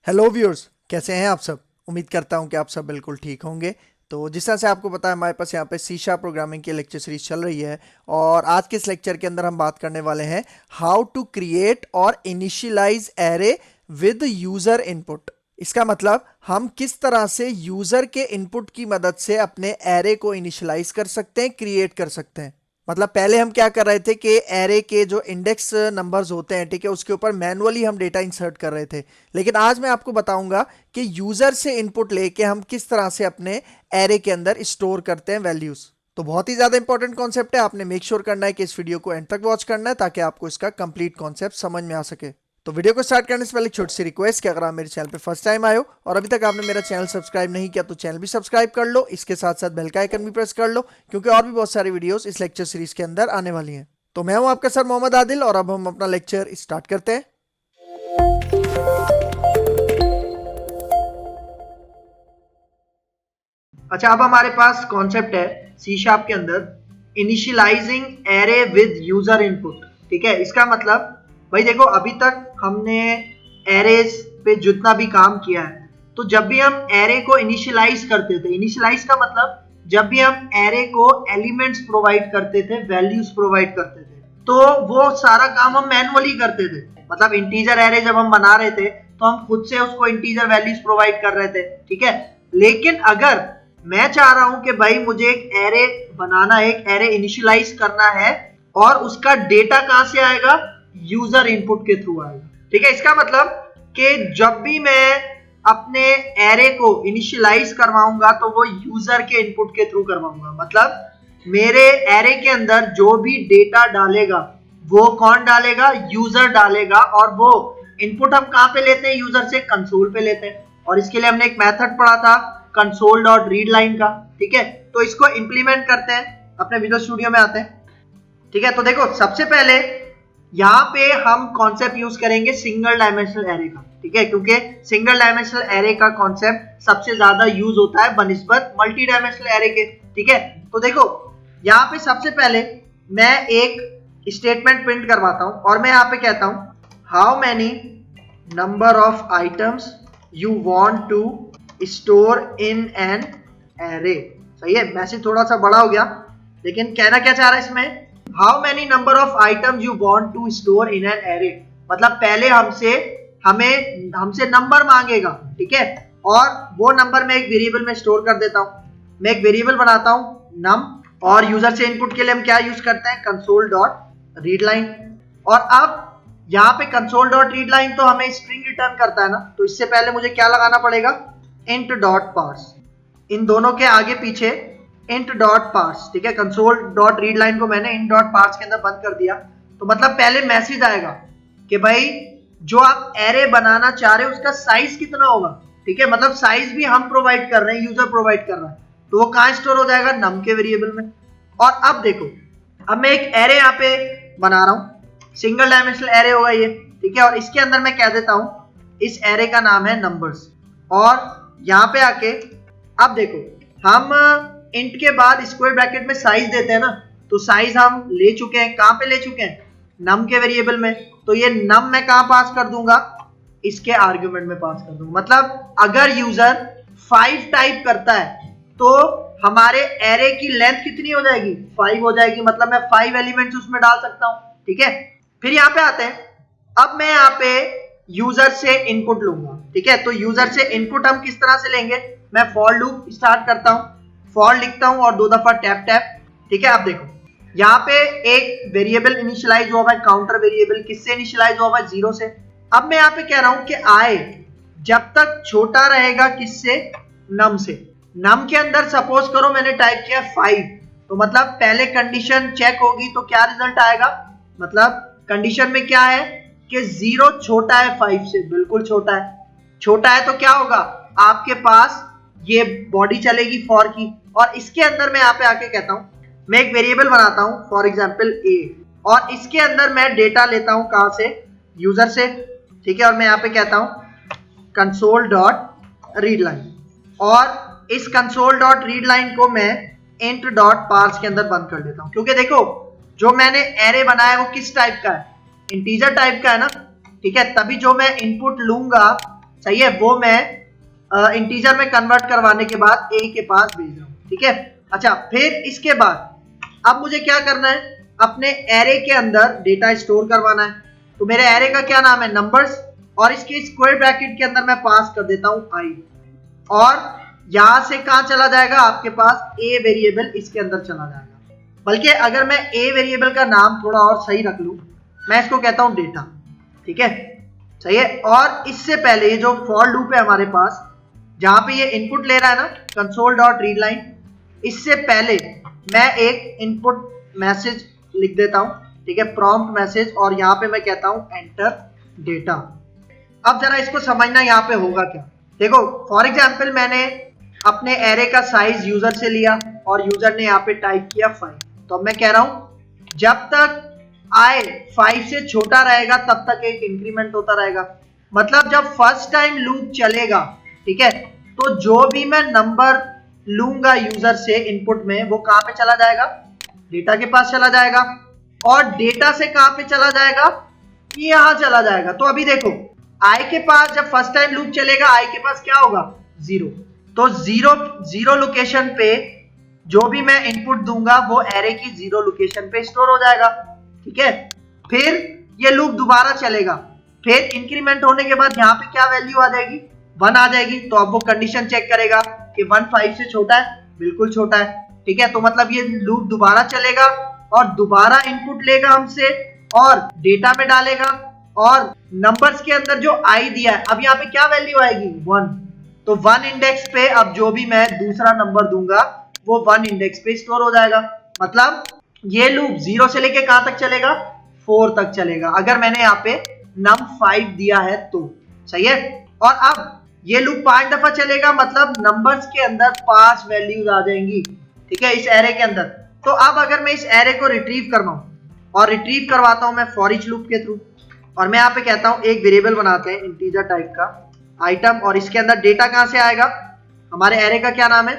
Hello viewers, कैसे हैं आप सब। उम्मीद करता हूं कि आप सब बिल्कुल ठीक होंगे। तो जिस तरह से आपको पता है, हमारे पास यहाँ पे सी शार्प प्रोग्रामिंग की लेक्चर सीरीज चल रही है। और आज के इस लेक्चर के अंदर हम बात करने वाले हैं हाउ टू क्रिएट और initialize array with user input. इसका मतलब हम किस तरह से यूजर के इनपुट की मदद से अपने एरे को इनिशियलाइज कर सकते हैं, क्रिएट कर सकते हैं। मतलब पहले हम क्या कर रहे थे कि एरे के जो इंडेक्स नंबर्स होते हैं, ठीक है, उसके ऊपर मैनुअली हम डेटा इंसर्ट कर रहे थे। लेकिन आज मैं आपको बताऊंगा कि यूजर से इनपुट लेके हम किस तरह से अपने एरे के अंदर स्टोर करते हैं वैल्यूज। तो बहुत ही ज्यादा इंपॉर्टेंट कॉन्सेप्ट है। आपने मेक श्योर करना है कि इस वीडियो को एंड तक वॉच करना है ताकि आपको इसका कंप्लीट कॉन्सेप्ट समझ में आ सके। तो वीडियो को स्टार्ट करने से पहले एक छोटी सी रिक्वेस्ट कि अगर आप मेरे चैनल पे फर्स्ट टाइम आए हो और अभी तक आपने मेरा चैनल सब्सक्राइब नहीं किया तो चैनल भी सब्सक्राइब कर लो। इसके साथ साथ बेल का आइकन भी प्रेस कर लो, क्योंकि और भी बहुत सारी वीडियोस इस लेक्चर सीरीज के अंदर आने वाली हैं। तो मैं हूं आपका सर मोहम्मद आदिल और अब हम अपना लेक्चर स्टार्ट करते हैं। अच्छा, अब हमारे पास कॉन्सेप्ट है सी शार्प के अंदर initialising array with user input. ठीक है, इसका मतलब भाई देखो, अभी तक हमने एरेज पे जितना भी काम किया है, तो जब भी हम एरे को इनिशियलाइज करते थे, इनिशियलाइज का मतलब जब भी हम एरे को एलिमेंट्स प्रोवाइड करते थे, वैल्यूज प्रोवाइड करते थे, तो वो सारा काम हम मैनुअली करते थे। मतलब इंटीजर एरे जब हम बना रहे थे तो हम खुद से उसको इंटीजर वैल्यूज प्रोवाइड कर रहे थे। ठीक है, लेकिन अगर मैं चाह रहा हूं कि भाई मुझे एक एरे बनाना है, एक एरे इनिशियलाइज करना है, और उसका डेटा कहां से आएगा? यूजर इनपुट के थ्रू आएगा। ठीक है, इसका मतलब कि जब भी मैं अपने एरे को इनिशियलाइज करवाऊंगा तो वो यूजर के इनपुट के थ्रू करवाऊंगा। मतलब मेरे एरे के अंदर जो भी डेटा डालेगा वो कौन डालेगा? यूजर डालेगा। और वो इनपुट हम कहां पे लेते हैं? यूजर से, कंसोल पे लेते हैं। और इसके लिए हमने एक मेथड पढ़ा था कंसोल डॉट रीड लाइन का। ठीक है, तो इसको इंप्लीमेंट करते हैं, अपने विजुअल स्टूडियो में आते हैं। ठीक है, तो देखो, सबसे पहले यहाँ पे हम कॉन्सेप्ट यूज करेंगे सिंगल डायमेंशनल एरे का। ठीक है, क्योंकि सिंगल डायमेंशनल एरे का कॉन्सेप्ट सबसे ज्यादा यूज होता है बनिस्बत मल्टी डायमेंशनल एरे के। ठीक है, तो देखो, यहाँ पे सबसे पहले मैं एक स्टेटमेंट प्रिंट करवाता हूं और मैं यहाँ पे कहता हूं how many number of items you want to store in an array. सही है, मैसेज थोड़ा सा बड़ा हो गया, लेकिन कहना क्या चाह रहा है इसमें? How many number of items you want to store in an array. मतलब पहले हमसे नंबर मांगेगा। ठीक है, और वो नंबर मैं एक वेरिएबल में स्टोर कर देता हूं। मैं एक वेरिएबल बनाता हूं नम, और यूजर से इनपुट के लिए हम क्या यूज करते हैं? Console dot read line. और अब यहाँ पे कंसोल डॉट रीड लाइन तो हमें स्ट्रिंग रिटर्न करता है ना, तो इससे पहले मुझे क्या लगाना पड़ेगा? Int dot parse. इन दोनों के आगे पीछे इंट डॉट पार्स। ठीक है, कंसोल डॉट रीड लाइन को मैंने इंट डॉट पार्स के अंदर बंद कर दिया। तो मतलब पहले मैसेज आएगा कि भाई जो आप एरे बनाना चाह रहे हो उसका साइज कितना होगा। ठीक है, मतलब साइज भी हम प्रोवाइड कर रहे हैं, यूजर प्रोवाइड कर रहा है, तो वो कहां स्टोर हो जाएगा? नम के वेरिएबल में। और अब देखो, अब मैं एक एरे यहाँ पे बना रहा हूं, सिंगल डायमेंशनल एरे होगा ये। ठीक है, और इसके अंदर मैं कह देता हूं इस एरे का नाम है नंबर्स। और यहाँ पे आके अब देखो, हम इंट के बाद स्क्वायर ब्रैकेट में साइज देते हैं ना, तो साइज हम ले चुके हैं। कहां पे ले चुके हैं? नम के वेरिएबल में। तो ये नम मैं कहां पास कर दूंगा? इसके आर्गुमेंट में पास कर दूंगा। मतलब अगर यूजर 5 टाइप करता है तो हमारे एरे की लेंथ कितनी हो जाएगी? 5 हो जाएगी। मतलब मैं 5 एलिमेंट्स उसमें डाल सकता हूं। ठीक है, फिर यहाँ पे आते हैं। अब मैं यहाँ पे यूजर से इनपुट लूंगा। ठीक है, तो यूजर से इनपुट हम किस तरह से लेंगे? मैं फॉर लूप स्टार्ट करता हूं, फॉर लिखता हूं और 2 दफा टैप टैप। ठीक है, अब देखो, यहाँ पे एक वेरिएबल इनिशियलाइज हुआ है, काउंटर वेरिएबल। किससे इनिशियलाइज हुआ है? 0 से। अब मैं यहाँ पे कह रहा हूं कि आए जब तक छोटा रहेगा किससे? नम से। नम के अंदर सपोज करो मैंने टाइप किया 5, तो मतलब पहले कंडीशन चेक होगी तो क्या रिजल्ट आएगा? मतलब कंडीशन में क्या है कि 0 छोटा है 5 से, बिल्कुल छोटा है। छोटा है तो क्या होगा? आपके पास ये बॉडी चलेगी फॉर की, और इसके अंदर मैं यहाँ पे आके कहता हूं, मैं एक वेरिएबल बनाता हूं फॉर एग्जांपल ए, और इसके अंदर मैं डेटा लेता हूं कहां से? यूजर से। ठीक है, और मैं यहाँ पे कहता हूं कंसोल डॉट रीड लाइन, और इस कंसोल डॉट रीड लाइन को मैं इंट डॉट पार्स के अंदर बंद कर देता हूं। क्योंकि देखो, जो मैंने एरे बनाया वो किस टाइप का है? इंटीजर टाइप का है ना। ठीक है, तभी जो मैं इनपुट लूंगा सही है, वो मैं इंटीजर में कन्वर्ट करवाने के बाद a के पास भेज रहा हूँ, ठीक है। अच्छा, फिर इसके बाद अब मुझे क्या करना है, अपने एरे के अंदर डेटा स्टोर करवाना है। तो मेरे एरे का क्या नाम है, नंबर्स, और इसके स्क्वायर ब्रैकेट के अंदर मैं पास कर देता हूँ i, और यहां से कहां चला जाएगा, आपके पास a वेरिएबल इसके अंदर चला जाएगा। बल्कि अगर मैं a वेरिएबल का नाम थोड़ा और सही रख लूं, मैं इसको कहता हूं डेटा, ठीक है, सही है। और इससे पहले ये जो फॉर लूप है हमारे पास, जहां पे ये इनपुट ले रहा है ना, कंसोल डॉट रीड लाइन, इससे पहले मैं एक इनपुट मैसेज लिख देता हूं, ठीक है, प्रॉम्प्ट मैसेज, और यहां पे मैं कहता हूं एंटर डेटा। अब जरा इसको समझना यहाँ पे होगा क्या। देखो फॉर एग्जाम्पल मैंने अपने एरे का साइज यूजर से लिया और यूजर ने यहाँ पे टाइप किया 5, तो अब मैं कह रहा हूं जब तक i 5 से छोटा रहेगा तब तक एक इंक्रीमेंट होता रहेगा। मतलब जब फर्स्ट टाइम लूप चलेगा, ठीक है, तो जो भी मैं नंबर लूंगा यूजर से इनपुट में, वो कहां पे चला जाएगा, डेटा के पास चला जाएगा, और डेटा से कहां पे चला जाएगा, यहां चला जाएगा। तो अभी देखो i के पास जब फर्स्ट टाइम लूप चलेगा, i के पास क्या होगा, 0, तो जीरो लोकेशन पे जो भी मैं इनपुट दूंगा वो एरे की 0 लोकेशन पे स्टोर हो जाएगा, ठीक है। फिर ये लूप दोबारा चलेगा, फिर इंक्रीमेंट होने के बाद यहाँ पे क्या वैल्यू आ जाएगी, 1 आ जाएगी। तो अब वो कंडीशन चेक करेगा कि 1 5 से छोटा है, बिल्कुल छोटा है, ठीक है। तो मतलब ये लूप दोबारा चलेगा और दोबारा इनपुट लेगा हमसे और डेटा में डालेगा, और नंबर्स के अंदर जो i दिया है, अब यहाँ पे क्या वैल्यू आएगी, 1, तो 1 इंडेक्स पे अब जो भी मैं दूसरा नंबर दूंगा वो 1 इंडेक्स पे स्टोर हो जाएगा। मतलब ये लूप 0 से लेके कहां तक चलेगा, 4 तक चलेगा, अगर मैंने यहाँ पे num 5 दिया है तो, सही है। और अब ये लूप 5 दफा चलेगा, मतलब नंबर्स के अंदर 5 वैल्यूज आ जाएंगी, ठीक है, इस एरे के अंदर। तो अब अगर मैं इस एरे को रिट्रीव करवाऊं, और रिट्रीव करवाता हूं मैं फॉर ईच लूप के थ्रू, और मैं यहाँ पे कहता हूं एक वेरिएबल बनाते हैं इंटीजर टाइप का आइटम, और इसके अंदर डेटा कहां से आएगा, हमारे एरे का क्या नाम है,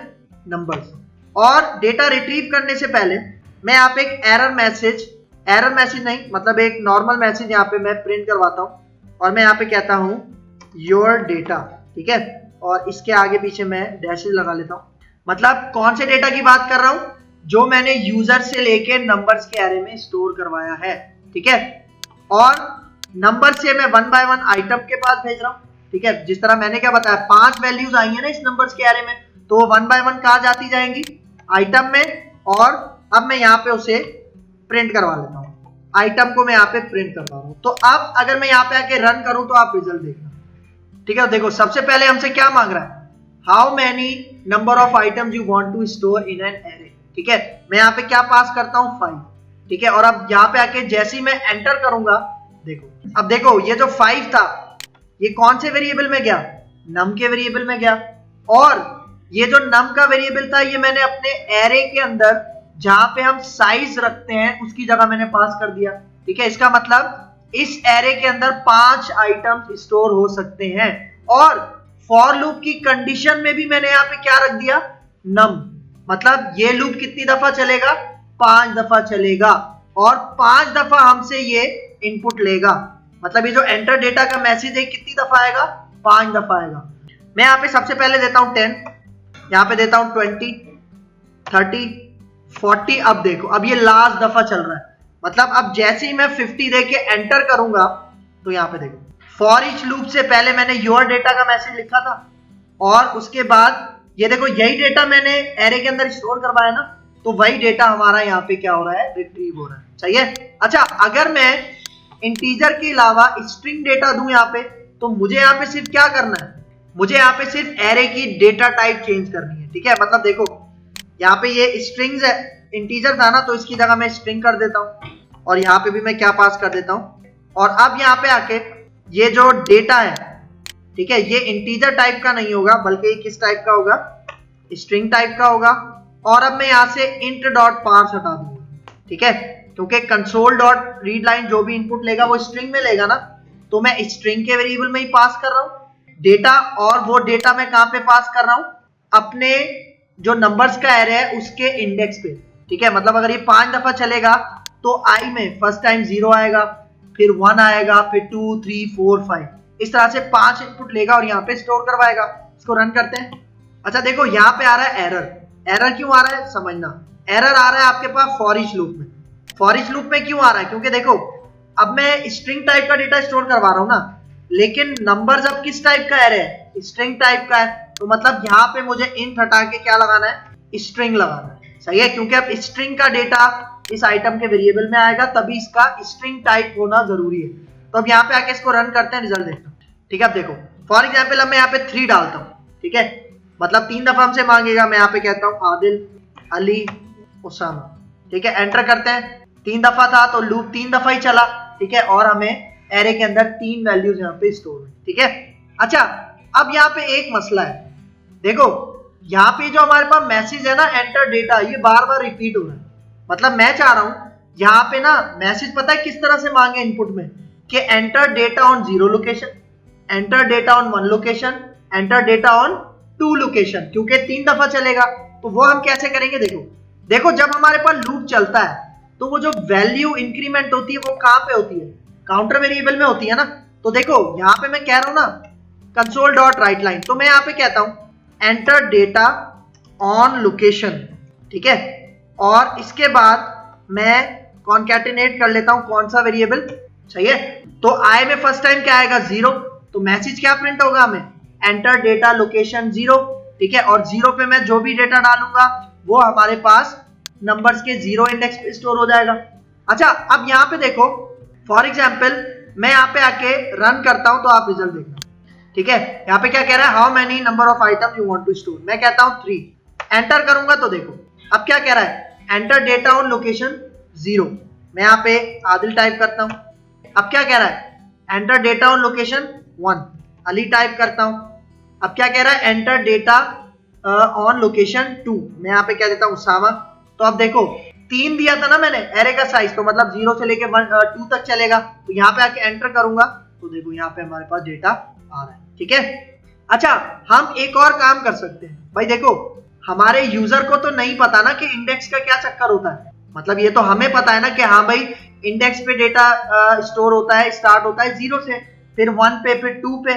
नंबर्स। और डेटा रिट्रीव करने से पहले मैं यहाँ पे एक एरर मैसेज नहीं, मतलब एक नॉर्मल मैसेज यहाँ पे मैं प्रिंट करवाता हूँ, और मैं यहाँ पे कहता हूँ योर डेटा, ठीक है, और इसके आगे पीछे मैं डैशेज लगा लेता हूँ। मतलब कौन से डेटा की बात कर रहा हूँ, जो मैंने यूजर से लेके नंबर्स के एरे में स्टोर करवाया है, ठीक है। और नंबर से मैं 1 बाय 1 आइटम के पास भेज रहा हूँ, ठीक है। जिस तरह मैंने क्या बताया, 5 वैल्यूज आई है ना इस नंबर्स के एरे में, तो 1 बाय 1 कहाँ जाती जाएंगी, आइटम में। और अब मैं यहाँ पे उसे प्रिंट करवा लेता हूँ, आइटम को मैं यहाँ पे प्रिंट करवा रहा हूँ। तो अब अगर मैं यहाँ पे आके रन करूँ तो आप रिजल्ट देखना, ठीक है। देखो सबसे पहले हमसे क्या मांग रहा है, how many number of items you want to store in an array, ठीक है। मैं यहाँ पे क्या पास करता हूँ, 5, ठीक है। और अब यहाँ पे आके जैसे ही मैं एंटर करूंगा, देखो अब देखो ये जो 5 था ये कौन से वेरिएबल में गया, नम के वेरिएबल में गया, और ये जो नम का वेरिएबल था ये मैंने अपने एरे के अंदर जहां पे हम साइज रखते हैं उसकी जगह मैंने पास कर दिया, ठीक है। इसका मतलब इस एरे के अंदर 5 आइटम्स स्टोर हो सकते हैं, और फॉर लूप की कंडीशन में भी मैंने यहाँ पे क्या रख दिया, नम। मतलब ये लूप कितनी दफा चलेगा, 5 दफा चलेगा, और 5 दफा हमसे ये इनपुट लेगा। मतलब ये जो एंटर डेटा का मैसेज है कितनी दफा आएगा, 5 दफा आएगा। मैं यहाँ पे सबसे पहले देता हूं 10, यहाँ पे देता हूं 20, 30, 40। अब देखो अब ये लास्ट दफा चल रहा है, मतलब अब जैसे ही मैं 50 दे के एंटर करूंगा, तो यहाँ पे देखो फॉर ईच लूप से पहले मैंने योर डेटा का मैसेज लिखा था, और उसके बाद ये देखो यही डेटा मैंने एरे के अंदर स्टोर करवाया ना, तो वही डेटा हमारा यहाँ पे क्या हो रहा है, रिट्रीव हो रहा है, सही है। अच्छा अगर मैं इंटीजर के अलावा स्ट्रिंग डेटा दूं यहाँ पे, तो मुझे यहाँ पे सिर्फ क्या करना है, मुझे यहाँ पे सिर्फ एरे की डेटा टाइप चेंज करनी है, ठीक है। मतलब देखो यहाँ पे ये स्ट्रिंग्स है, इंटीजर था ना, तो इसकी जगह मैं स्ट्रिंग कर देता हूँ, और यहाँ पे भी मैं क्या पास कर देता हूँ। और अब यहाँ पे आके ये जो डेटा है, ठीक है, ये इंटीजर टाइप का नहीं होगा, बल्कि ये किस टाइप का होगा, स्ट्रिंग टाइप का होगा। और अब मैं यहाँ से int डॉट पार्स हटा दूंगा, ठीक है, क्योंकि कंसोल डॉट रीड लाइन जो भी इनपुट लेगा वो स्ट्रिंग में लेगा ना, तो मैं स्ट्रिंग के वेरिएबल में ही पास कर रहा हूँ डेटा। और वो डेटा मैं कहाँ पे पास कर रहा हूँ, अपने जो नंबर्स का एरे है उसके इंडेक्स पे, ठीक है। मतलब अगर ये 5 दफा चलेगा तो i में फर्स्ट टाइम 0 आएगा, फिर 1 आएगा, फिर 2 3 4 5, इस तरह से 5 इनपुट लेगा और यहाँ पे स्टोर करवाएगा। इसको रन करते हैं। अच्छा देखो यहाँ पे आ रहा है एरर क्यों आ रहा है समझना। एरर आ रहा है आपके पास फॉर ईच लूप में। फॉर ईच लूप में क्यों आ रहा है, क्योंकि देखो अब मैं स्ट्रिंग टाइप का डेटा स्टोर करवा रहा हूँ ना, लेकिन नंबर्स अब किस टाइप का एरे है, स्ट्रिंग टाइप का है। तो मतलब यहाँ पे मुझे इंट हटा के क्या लगाना है, स्ट्रिंग लगाना है। सही है, क्योंकि अब स्ट्रिंग का डेटा इस आइटम के वेरिएबल में आएगा, तभी इसका स्ट्रिंग टाइप होना जरूरी है। तो अब यहाँ पे आके इसको रन करते हैं, रिजल्ट देखते हैं। ठीक है, अब देखो फॉर एग्जाम्पल अब मैं यहाँ पे 3 डालता हूँ। ठीक है, मतलब 3 दफा हमसे मांगेगा। मैं यहाँ पे कहता हूँ आदिल, अली, उसामा। ठीक है, एंटर करते हैं। 3 दफा था तो लूप 3 दफा ही चला। ठीक है, और हमें एरे के अंदर 3 वैल्यूज यहाँ पे स्टोर हुई। ठीक है, अच्छा अब यहाँ पे एक मसला है। देखो यहाँ पे जो हमारे पास मैसेज है ना, एंटर डेटा, ये बार बार रिपीट हो रहा है। मतलब मैं चाह रहा हूं यहाँ पे ना मैसेज पता है किस तरह से मांगे इनपुट में, कि enter data on 0 location, enter data on 1 location, enter data on 2 location, क्योंकि 3 दफा चलेगा। तो वो हम कैसे करेंगे, देखो जब हमारे पास लूप चलता है तो वो जो वैल्यू इंक्रीमेंट होती है वो कहां पे होती है, काउंटर वेरिएबल में होती है ना। तो देखो यहाँ पे मैं कह रहा हूं ना कंसोल डॉट राइट लाइन, तो मैं यहाँ पे कहता हूं एंटर डेटा ऑन लोकेशन। ठीक है, और इसके बाद मैं कॉन्कैटिनेट कर लेता हूं कौन सा वेरिएबल। सही है, तो आई में फर्स्ट टाइम क्या आएगा 0, तो मैसेज क्या प्रिंट होगा हमें, एंटर डेटा लोकेशन 0। ठीक है, और 0 पे मैं जो भी डेटा डालूंगा वो हमारे पास नंबर्स के 0 इंडेक्स पे स्टोर हो जाएगा। अच्छा अब यहाँ पे देखो फॉर एग्जाम्पल मैं यहाँ पे आके रन करता हूं तो आप रिजल्ट देखना। ठीक है, यहाँ पे क्या कह रहा है, how many number of item you want to store. मैं कहता हूं 3, एंटर करूंगा तो देखो अब क्या कह रहा है, एंटर डेटा ऑन लोकेशन 0। मैं यहाँ पे आदिल टाइप करता हूं। अब क्या कह रहा है, enter data on location 1, Ali type करता हूं। अब क्या कह रहा है, एंटर डेटा ऑन लोकेशन 2, मैं यहाँ पे क्या देता हूं उसामा। तो अब देखो 3 दिया था ना मैंने एरे का साइज, तो मतलब 0 से लेके 2 तक चलेगा। तो यहाँ पे आके एंटर करूंगा तो देखो यहाँ पे हमारे पास डेटा आ रहा है। ठीक है, अच्छा हम एक और काम कर सकते हैं भाई। देखो हमारे यूजर को तो नहीं पता ना कि इंडेक्स का क्या चक्कर होता है, मतलब ये तो हमें पता है ना कि हाँ भाई इंडेक्स पे डेटा स्टोर होता है, स्टार्ट होता है 0 से, फिर 1 पे, फिर 2 पे।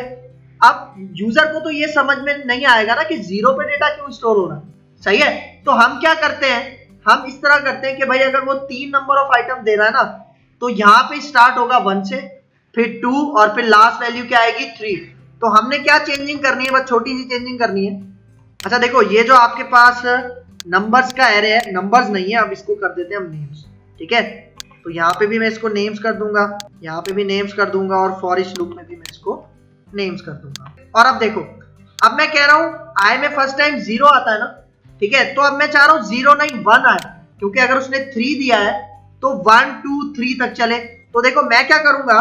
अब यूजर को तो ये समझ में नहीं आएगा ना कि 0 पे डेटा क्यों स्टोर हो रहा है। सही है, तो हम क्या करते हैं, हम इस तरह करते हैं कि भाई अगर वो 3 नंबर ऑफ आइटम दे रहा है ना, तो यहाँ पे स्टार्ट होगा 1 से, फिर 2 और फिर लास्ट वैल्यू क्या आएगी 3। तो हमने क्या चेंजिंग करनी है, बस छोटी सी चेंजिंग करनी है। अच्छा देखो ये जो आपके पास नंबर्स का एरे है, नंबर्स नहीं है, अब इसको कर देते हैं हम नेम्स। ठीक है, तो यहाँ पे भी मैं इसको नेम्स कर दूंगा, यहाँ पे भी नेम्स कर दूंगा, और फॉर ईच लूप में भी मैं इसको नेम्स कर दूंगा। और अब देखो अब मैं कह रहा हूँ आई में फर्स्ट टाइम 0 आता है ना। ठीक है, तो अब मैं चाह रहा हूँ 0 नहीं 1 आए, क्योंकि अगर उसने 3 दिया है तो 1 2 3 तक चले। तो देखो मैं क्या करूंगा,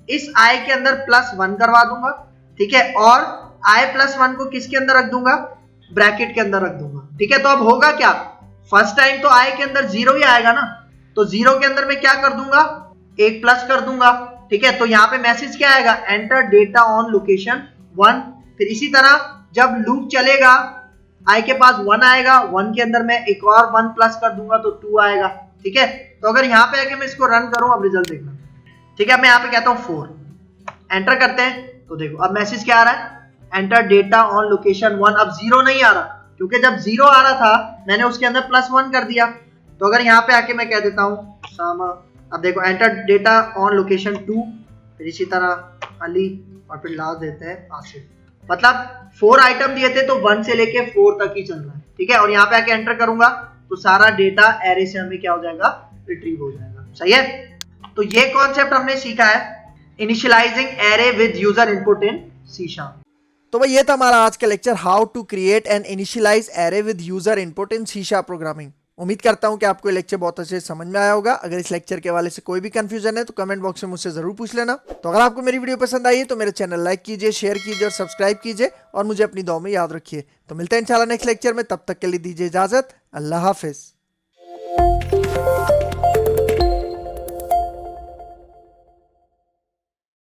इस आई के अंदर +1 करवा दूंगा। ठीक है, और आई +1 को किसके अंदर रख दूंगा, ब्रैकेट के अंदर रख दूंगा। ठीक है, तो अब होगा क्या, फर्स्ट टाइम तो आई के अंदर 0 ही आएगा ना, तो 0 के अंदर मैं क्या कर दूंगा, एक प्लस कर दूंगा। ठीक है, तो यहाँ पे मैसेज क्या आएगा, एंटर डेटा ऑन लोकेशन 1। फिर इसी तरह जब लूप चलेगा आई के पास 1 आएगा, 1 के अंदर मैं एक और 1 प्लस कर दूंगा तो 2 आएगा। ठीक है, तो अगर यहाँ पे आके मैं इसको रन करूं, अब रिजल्ट देखना। ठीक है, मैं यहाँ पे कहता हूँ 4, एंटर करते हैं तो देखो अब मैसेज क्या आ रहा है, एंटर डेटा ऑन लोकेशन 1। अब 0 नहीं आ रहा, क्योंकि जब 0 आ रहा था मैंने उसके अंदर +1 कर दिया। तो अगर यहाँ पे आके मैं कह देता हूँ सामा, अब देखो एंटर डेटा ऑन लोकेशन 2, फिर इसी तरह अली, और फिर लास्ट देते हैं आसिफ। मतलब 4 आइटम दिए थे तो 1 से लेके 4 तक ही चल रहा है। ठीक है, और यहाँ पे आके एंटर करूंगा तो सारा डेटा एरे से हमें क्या हो जाएगा, रिट्रीव हो जाएगा। सही है, तो ये कॉन्सेप्ट हमने सीखा है, initializing array with user input in C#। तो भाई ये था हमारा आज का lecture, how to create and initialize array with user input in C# programming. उम्मीद करता हूं कि आपको ये लेक्चर बहुत अच्छे से समझ में आया होगा। अगर इस लेक्चर के हवाले से कोई भी कंफ्यूजन है तो कमेंट बॉक्स में मुझसे जरूर पूछ लेना। तो अगर आपको मेरी वीडियो पसंद आई है तो मेरे चैनल लाइक कीजिए, शेयर कीजिए और सब्सक्राइब कीजिए, और मुझे अपनी दुआ में याद रखिए। तो मिलते हैं इंशाल्लाह नेक्स्ट लेक्चर में, तब तक के लिए दीजिए इजाजत। अल्लाह हाफिज।